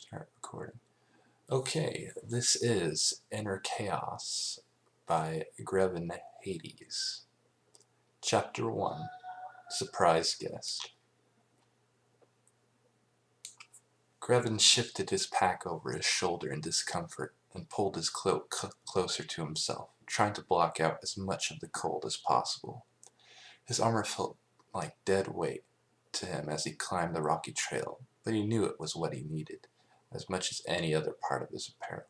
Start recording. Okay, this is Inner Chaos by Grevin Hades. Chapter 1, Surprise Guest. Grevin shifted his pack over his shoulder in discomfort and pulled his cloak closer to himself, trying to block out as much of the cold as possible. His armor felt like dead weight to him as he climbed the rocky trail, but he knew it was what he needed, as much as any other part of his apparel.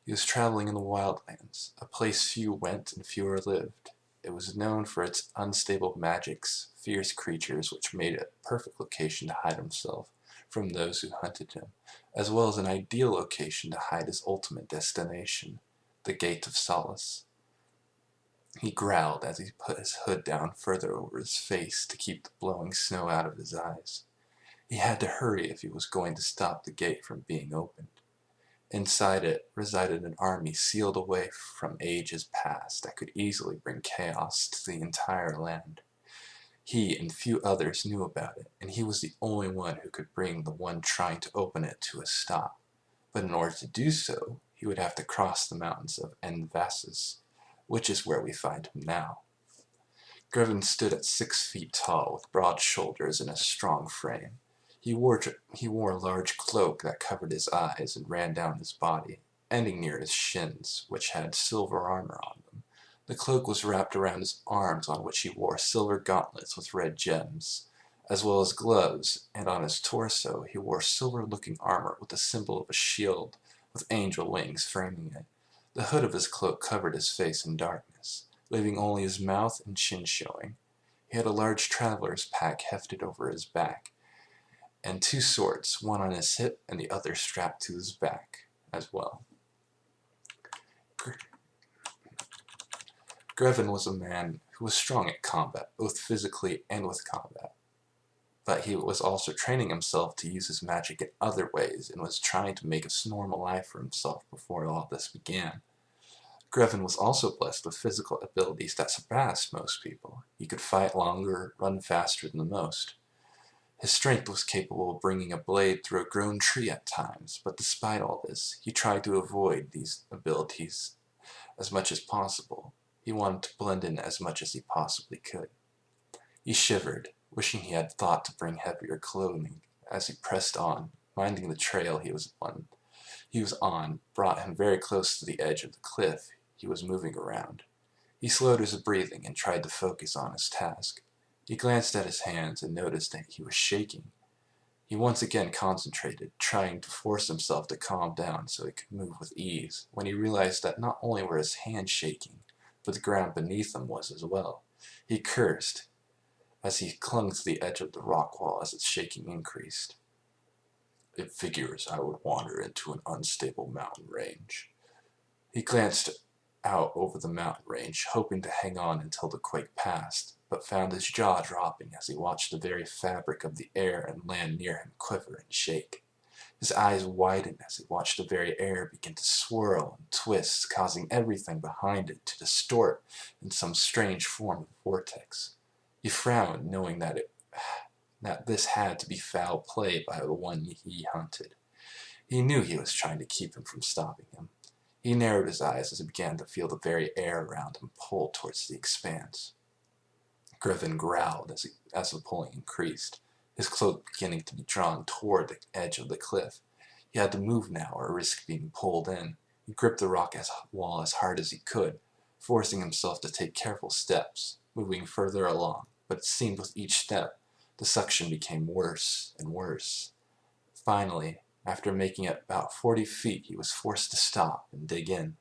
He was traveling in the wildlands, a place few went and fewer lived. It was known for its unstable magics, fierce creatures which made it a perfect location to hide himself from those who hunted him, as well as an ideal location to hide his ultimate destination, the Gate of Solace. He growled as he put his hood down further over his face to keep the blowing snow out of his eyes. He had to hurry if he was going to stop the gate from being opened. Inside it resided an army sealed away from ages past that could easily bring chaos to the entire land. He and few others knew about it, and he was the only one who could bring the one trying to open it to a stop. But in order to do so, he would have to cross the mountains of Envasis, which is where we find him now. Grevin stood at 6 feet tall with broad shoulders and a strong frame. He wore a large cloak that covered his eyes and ran down his body, ending near his shins, which had silver armor on them. The cloak was wrapped around his arms, on which he wore silver gauntlets with red gems, as well as gloves, and on his torso he wore silver-looking armor with the symbol of a shield with angel wings framing it. The hood of his cloak covered his face in darkness, leaving only his mouth and chin showing. He had a large traveler's pack hefted over his back, and 2 swords, one on his hip and the other strapped to his back as well. Grevin was a man who was strong at combat, both physically and with combat, but he was also training himself to use his magic in other ways and was trying to make a normal life for himself before all this began. Grevin was also blessed with physical abilities that surpassed most people. He could fight longer, run faster than the most. His strength was capable of bringing a blade through a grown tree at times, but despite all this, he tried to avoid these abilities as much as possible. He wanted to blend in as much as he possibly could. He shivered, wishing he had thought to bring heavier clothing as he pressed on, minding the trail he was on brought him very close to the edge of the cliff he was moving around. He slowed his breathing and tried to focus on his task. He glanced at his hands and noticed that he was shaking. He once again concentrated, trying to force himself to calm down so he could move with ease, when he realized that not only were his hands shaking, but the ground beneath him was as well. He cursed as he clung to the edge of the rock wall as its shaking increased. It figures I would wander into an unstable mountain range. He glanced out over the mountain range, hoping to hang on until the quake passed, but found his jaw dropping as he watched the very fabric of the air and land near him quiver and shake. His eyes widened as he watched the very air begin to swirl and twist, causing everything behind it to distort in some strange form of vortex. He frowned, knowing that this had to be foul play by the one he hunted. He knew he was trying to keep him from stopping him. He narrowed his eyes as he began to feel the very air around him pull towards the expanse. Grevin growled as the pulling increased, his cloak beginning to be drawn toward the edge of the cliff. He had to move now or risk being pulled in. He gripped the rock wall as hard as he could, forcing himself to take careful steps, moving further along, but it seemed with each step the suction became worse and worse. Finally, after making it about 40 feet, he was forced to stop and dig in,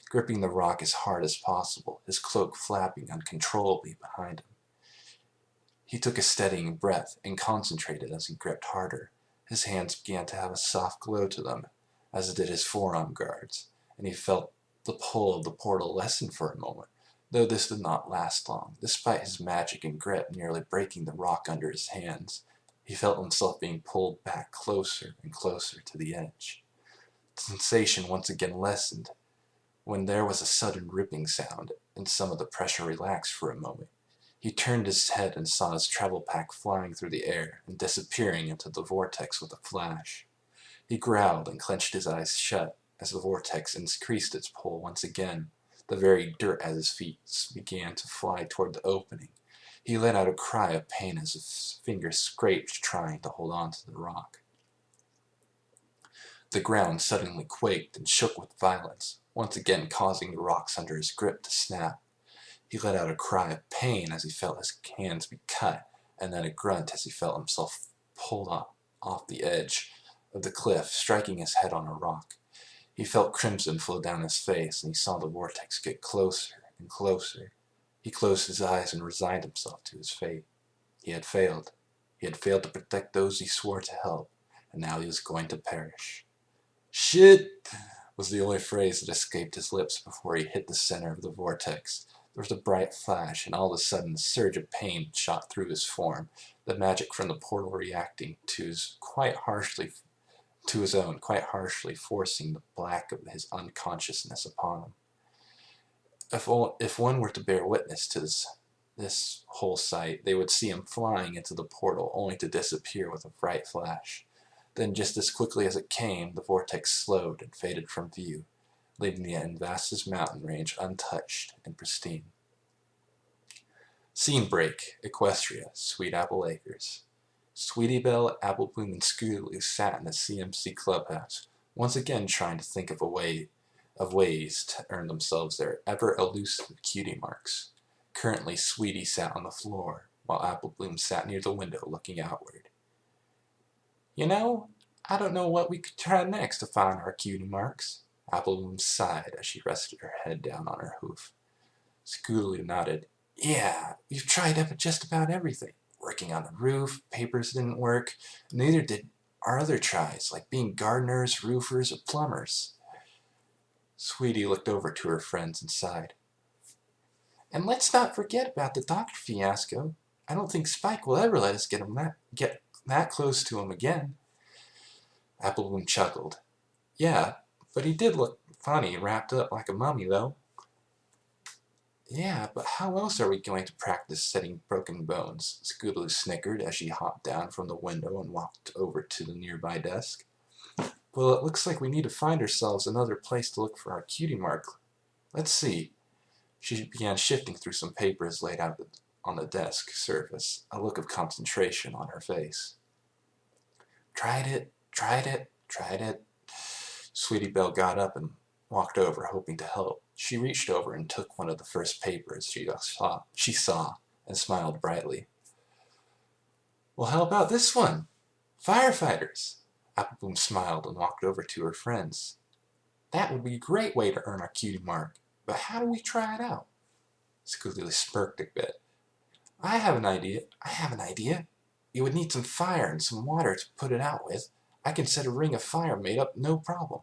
gripping the rock as hard as possible, his cloak flapping uncontrollably behind him. He took a steadying breath and concentrated as he gripped harder. His hands began to have a soft glow to them, as did his forearm guards, and he felt the pull of the portal lessen for a moment, though this did not last long. Despite his magic and grip nearly breaking the rock under his hands, he felt himself being pulled back closer and closer to the edge. The sensation once again lessened, when there was a sudden ripping sound, and some of the pressure relaxed for a moment. He turned his head and saw his travel pack flying through the air and disappearing into the vortex with a flash. He growled and clenched his eyes shut as the vortex increased its pull once again. The very dirt at his feet began to fly toward the opening. He let out a cry of pain as his fingers scraped, trying to hold on to the rock. The ground suddenly quaked and shook with violence, once again causing the rocks under his grip to snap. He let out a cry of pain as he felt his hands be cut, and then a grunt as he felt himself pulled off the edge of the cliff, striking his head on a rock. He felt crimson flow down his face, and he saw the vortex get closer and closer. He closed his eyes and resigned himself to his fate. He had failed. He had failed to protect those he swore to help, and now he was going to perish. "Shit!" was the only phrase that escaped his lips before he hit the center of the vortex. There was a bright flash, and all of a sudden a surge of pain shot through his form, the magic from the portal reacting to his own, quite harshly, forcing the black of his unconsciousness upon him. If one were to bear witness to this whole sight, they would see him flying into the portal, only to disappear with a bright flash. Then, just as quickly as it came, the vortex slowed and faded from view, leaving the Invastus mountain range untouched and pristine. Scene break: Equestria, Sweet Apple Acres. Sweetie Belle, Apple Bloom, and Scootaloo sat in the CMC clubhouse, once again trying to think of ways to earn themselves their ever-elusive cutie marks. Currently, Sweetie sat on the floor, while Apple Bloom sat near the window looking outward. "You know, I don't know what we could try next to find our cutie marks." Apple Bloom sighed as she rested her head down on her hoof. Scootaloo nodded. "Yeah, we've tried just about everything. Working on the roof, papers didn't work. Neither did our other tries, like being gardeners, roofers, or plumbers." Sweetie looked over to her friends and sighed. "And let's not forget about the doctor fiasco. I don't think Spike will ever let us get that close to him again." Apple Bloom chuckled. "Yeah, but he did look funny wrapped up like a mummy, though." "Yeah, but how else are we going to practice setting broken bones?" Scootaloo snickered as she hopped down from the window and walked over to the nearby desk. "Well, it looks like we need to find ourselves another place to look for our cutie mark. Let's see." She began shifting through some papers laid out on the desk surface, a look of concentration on her face. Tried it. Sweetie Belle got up and walked over, hoping to help. She reached over and took one of the first papers she saw and smiled brightly. "Well, how about this one? Firefighters." Apple Bloom smiled and walked over to her friends. "That would be a great way to earn our cutie mark, but how do we try it out?" Scootaloo smirked a bit. I have an idea. You would need some fire and some water to put it out with. I can set a ring of fire made up no problem.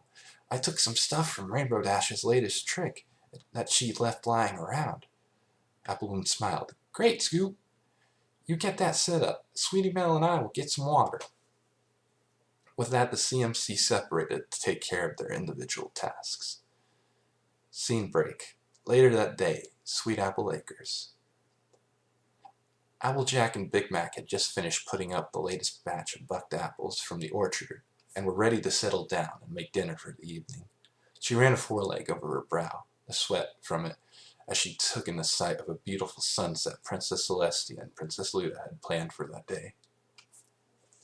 I took some stuff from Rainbow Dash's latest trick that she left lying around." Apple Bloom smiled. "Great, Scoop. You get that set up. Sweetie Belle and I will get some water." With that, the CMC separated to take care of their individual tasks. Scene break. Later that day, Sweet Apple Acres. Applejack and Big Mac had just finished putting up the latest batch of bucked apples from the orchard and were ready to settle down and make dinner for the evening. She ran a foreleg over her brow, the sweat from it, as she took in the sight of a beautiful sunset Princess Celestia and Princess Luda had planned for that day.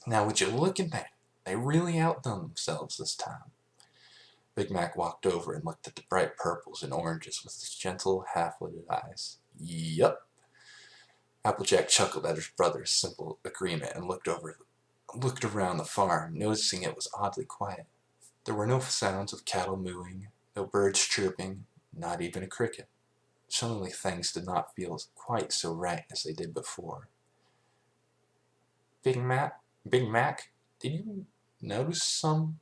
"Now would you look at that? They really outdone themselves this time." Big Mac walked over and looked at the bright purples and oranges with his gentle, half-lidded eyes. "Yup." Applejack chuckled at his brother's simple agreement and looked around the farm, noticing it was oddly quiet. There were no sounds of cattle mooing, no birds chirping, not even a cricket. Suddenly things did not feel quite so right as they did before. Big Mac, did you notice some?"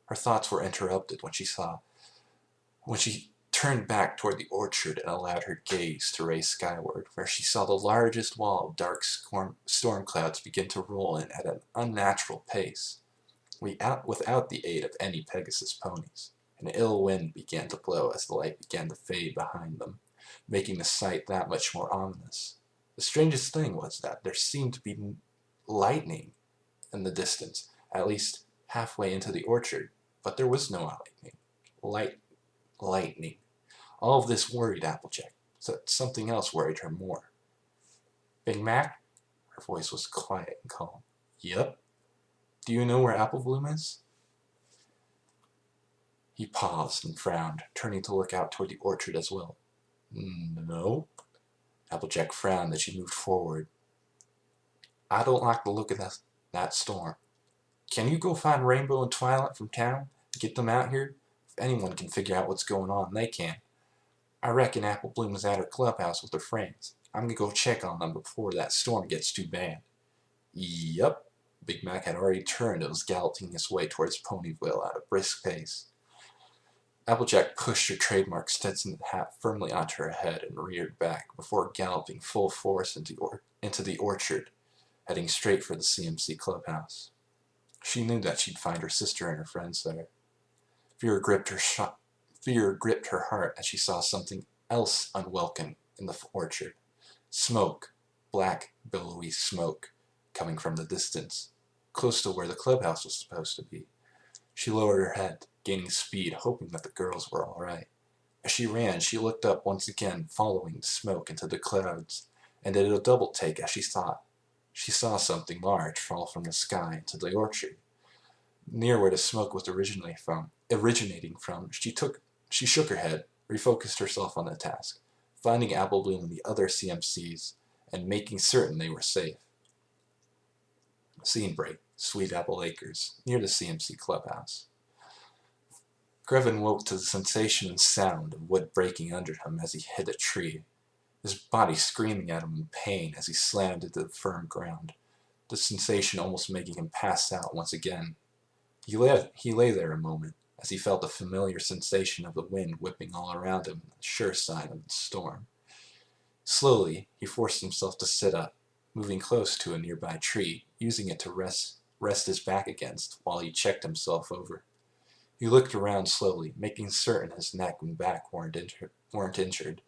Her thoughts were interrupted when she turned back toward the orchard and allowed her gaze to race skyward, where she saw the largest wall of dark storm clouds begin to roll in at an unnatural pace, without the aid of any Pegasus ponies. An ill wind began to blow as the light began to fade behind them, making the sight that much more ominous. The strangest thing was that there seemed to be lightning in the distance, at least halfway into the orchard, but there was no lightning. All of this worried Applejack, but something else worried her more. Big Mac? Her voice was quiet and calm. Yep. Do you know where Apple Bloom is? He paused and frowned, turning to look out toward the orchard as well. No. Applejack frowned as she moved forward. I don't like the look of that storm. Can you go find Rainbow and Twilight from town and get them out here? If anyone can figure out what's going on, they can. I reckon Apple Bloom is at her clubhouse with her friends. I'm gonna go check on them before that storm gets too bad. Yep. Big Mac had already turned and was galloping his way towards Ponyville at a brisk pace. Applejack pushed her trademark Stetson hat firmly onto her head and reared back before galloping full force into the orchard, heading straight for the CMC clubhouse. She knew that she'd find her sister and her friends there. Fear gripped her heart as she saw something else unwelcome in the orchard. Smoke, black, billowy smoke, coming from the distance, close to where the clubhouse was supposed to be. She lowered her head, gaining speed, hoping that the girls were all right. As she ran, she looked up once again, following the smoke into the clouds, and did a double take as she saw something large fall from the sky into the orchard. Near where the smoke was originating from, she shook her head, refocused herself on the task, finding Apple Bloom and the other CMCs, and making certain they were safe. Scene break, Sweet Apple Acres, near the CMC clubhouse. Grevin woke to the sensation and sound of wood breaking under him as he hit a tree, his body screaming at him in pain as he slammed into the firm ground, the sensation almost making him pass out once again. He lay there a moment as he felt the familiar sensation of the wind whipping all around him, a sure sign of the storm. Slowly, he forced himself to sit up, moving close to a nearby tree, using it to rest his back against while he checked himself over. He looked around slowly, making certain his neck and back weren't injured,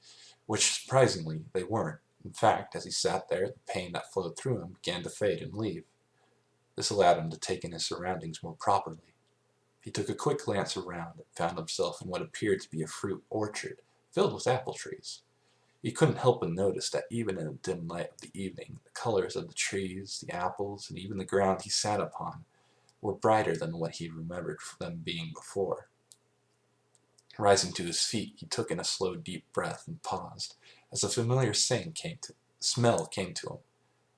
which surprisingly they weren't. In fact, as he sat there, the pain that flowed through him began to fade and leave. This allowed him to take in his surroundings more properly. He took a quick glance around and found himself in what appeared to be a fruit orchard filled with apple trees. He couldn't help but notice that even in the dim light of the evening, the colors of the trees, the apples, and even the ground he sat upon were brighter than what he remembered them being before. Rising to his feet, he took in a slow, deep breath and paused, as a familiar smell came to him.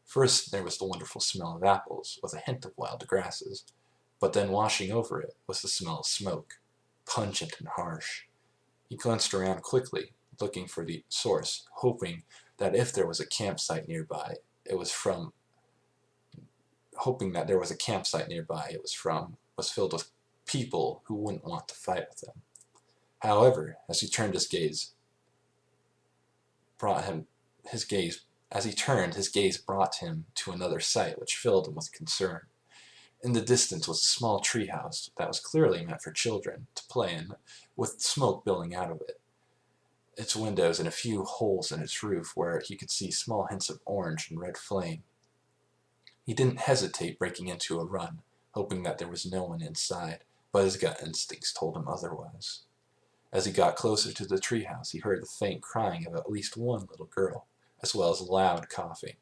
First, there was the wonderful smell of apples, with a hint of wild grasses, but then washing over it was the smell of smoke, pungent and harsh. He glanced around quickly, looking for the source, hoping that there was a campsite nearby it was from, was filled with people who wouldn't want to fight with him. However, as he turned, his gaze brought him to another sight which filled him with concern. In the distance was a small treehouse that was clearly meant for children to play in, with smoke billowing out of it, its windows and a few holes in its roof where he could see small hints of orange and red flame. He didn't hesitate breaking into a run, hoping that there was no one inside, but his gut instincts told him otherwise. As he got closer to the treehouse, he heard the faint crying of at least one little girl, as well as loud coughing.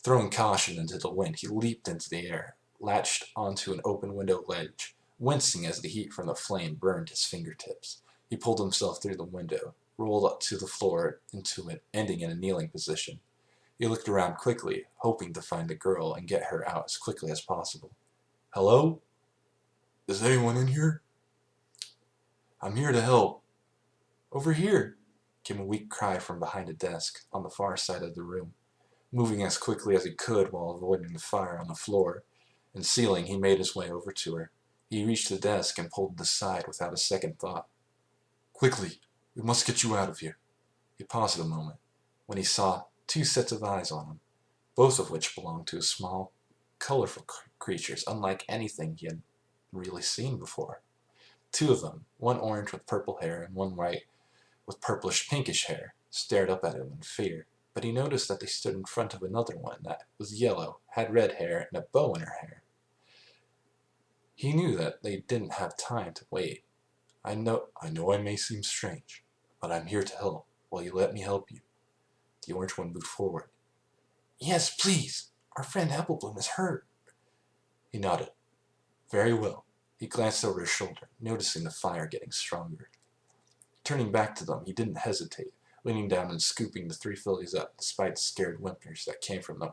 Throwing caution into the wind, he leaped into the air, latched onto an open window ledge, wincing as the heat from the flame burned his fingertips. He pulled himself through the window, rolled up to the floor into it, ending in a kneeling position. He looked around quickly, hoping to find the girl and get her out as quickly as possible. Hello? Is anyone in here? I'm here to help. Over here, came a weak cry from behind a desk on the far side of the room. Moving as quickly as he could while avoiding the fire on the floor and ceiling, he made his way over to her. He reached the desk and pulled it aside without a second thought. Quickly, we must get you out of here. He paused a moment when he saw two sets of eyes on him, both of which belonged to small, colorful creatures unlike anything he had really seen before. Two of them, one orange with purple hair and one white with purplish pinkish hair, stared up at him in fear, but he noticed that they stood in front of another one that was yellow, had red hair, and a bow in her hair. He knew that they didn't have time to wait. I know I may seem strange, but I'm here to help. Will you let me help you? The orange one moved forward. Yes, please. Our friend Applebloom is hurt. He nodded. Very well. He glanced over his shoulder, noticing the fire getting stronger. Turning back to them, he didn't hesitate, leaning down and scooping the three fillies up, despite scared whimpers that came from them.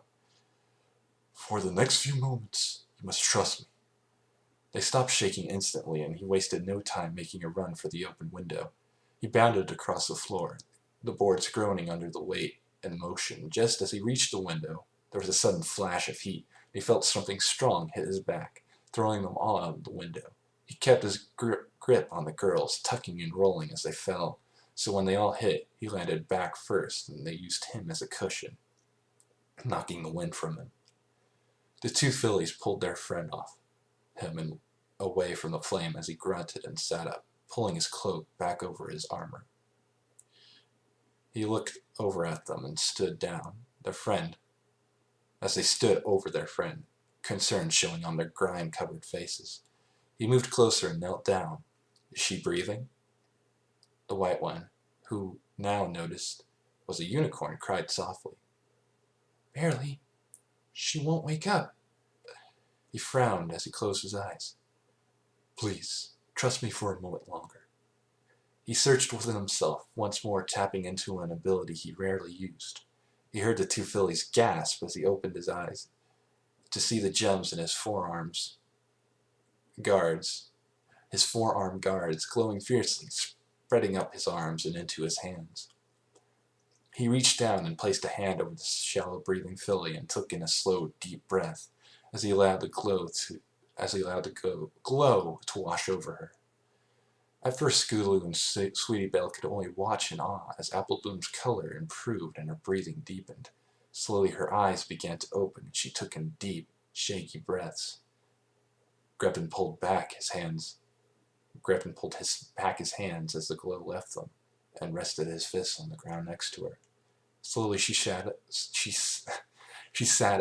For the next few moments, you must trust me. They stopped shaking instantly, and he wasted no time making a run for the open window. He bounded across the floor, the boards groaning under the weight and motion. Just as he reached the window, there was a sudden flash of heat. He felt something strong hit his back, throwing them all out of the window. He kept his grip on the girls, tucking and rolling as they fell, so when they all hit, he landed back first, and they used him as a cushion, knocking the wind from him. The two fillies pulled their friend off him and away from the flame as he grunted and sat up, pulling his cloak back over his armor. He looked over at them and stood down. As they stood over their friend, concern showing on their grime-covered faces. He moved closer and knelt down. Is she breathing? The white one, who now noticed was a unicorn, cried softly. Barely. She won't wake up. He frowned as he closed his eyes. Please, trust me for a moment longer. He searched within himself, once more tapping into an ability he rarely used. He heard the two fillies gasp as he opened his eyes to see the gems in his forearm guards glowing fiercely, spreading up his arms and into his hands. He reached down and placed a hand over the shallow-breathing filly and took in a slow, deep breath as he allowed the glow to wash over her. At first, Scootaloo and Sweetie Belle could only watch in awe as Applebloom's color improved and her breathing deepened. Slowly her eyes began to open and she took in deep, shaky breaths. Grepin pulled back his hands as the glow left them and rested his fists on the ground next to her. Slowly she sat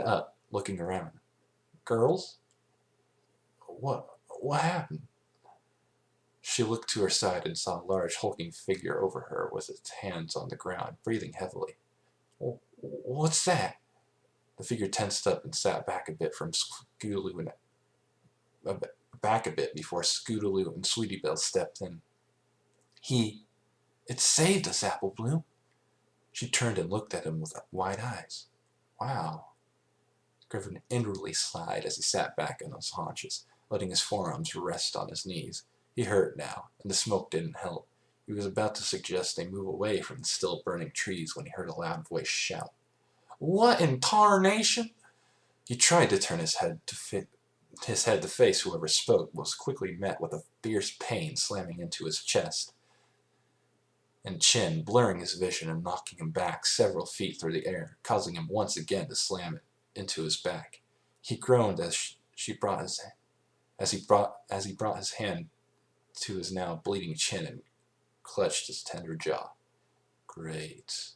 up, looking around. Girls? What happened? She looked to her side and saw a large hulking figure over her with its hands on the ground, breathing heavily. What's that? The figure tensed up and sat back a bit before Scootaloo and Sweetie Belle stepped in. It saved us, Applebloom. She turned and looked at him with wide eyes. Wow. Griffin inwardly sighed as he sat back on his haunches, letting his forearms rest on his knees. He hurt now, and the smoke didn't help. He was about to suggest they move away from the still burning trees when he heard a loud voice shout. What in tarnation? He tried to turn his head to face whoever spoke, but was quickly met with a fierce pain slamming into his chest and chin, blurring his vision and knocking him back several feet through the air, causing him once again to slam it into his back. He groaned as he brought his hand to his now bleeding chin and clutched his tender jaw. Great.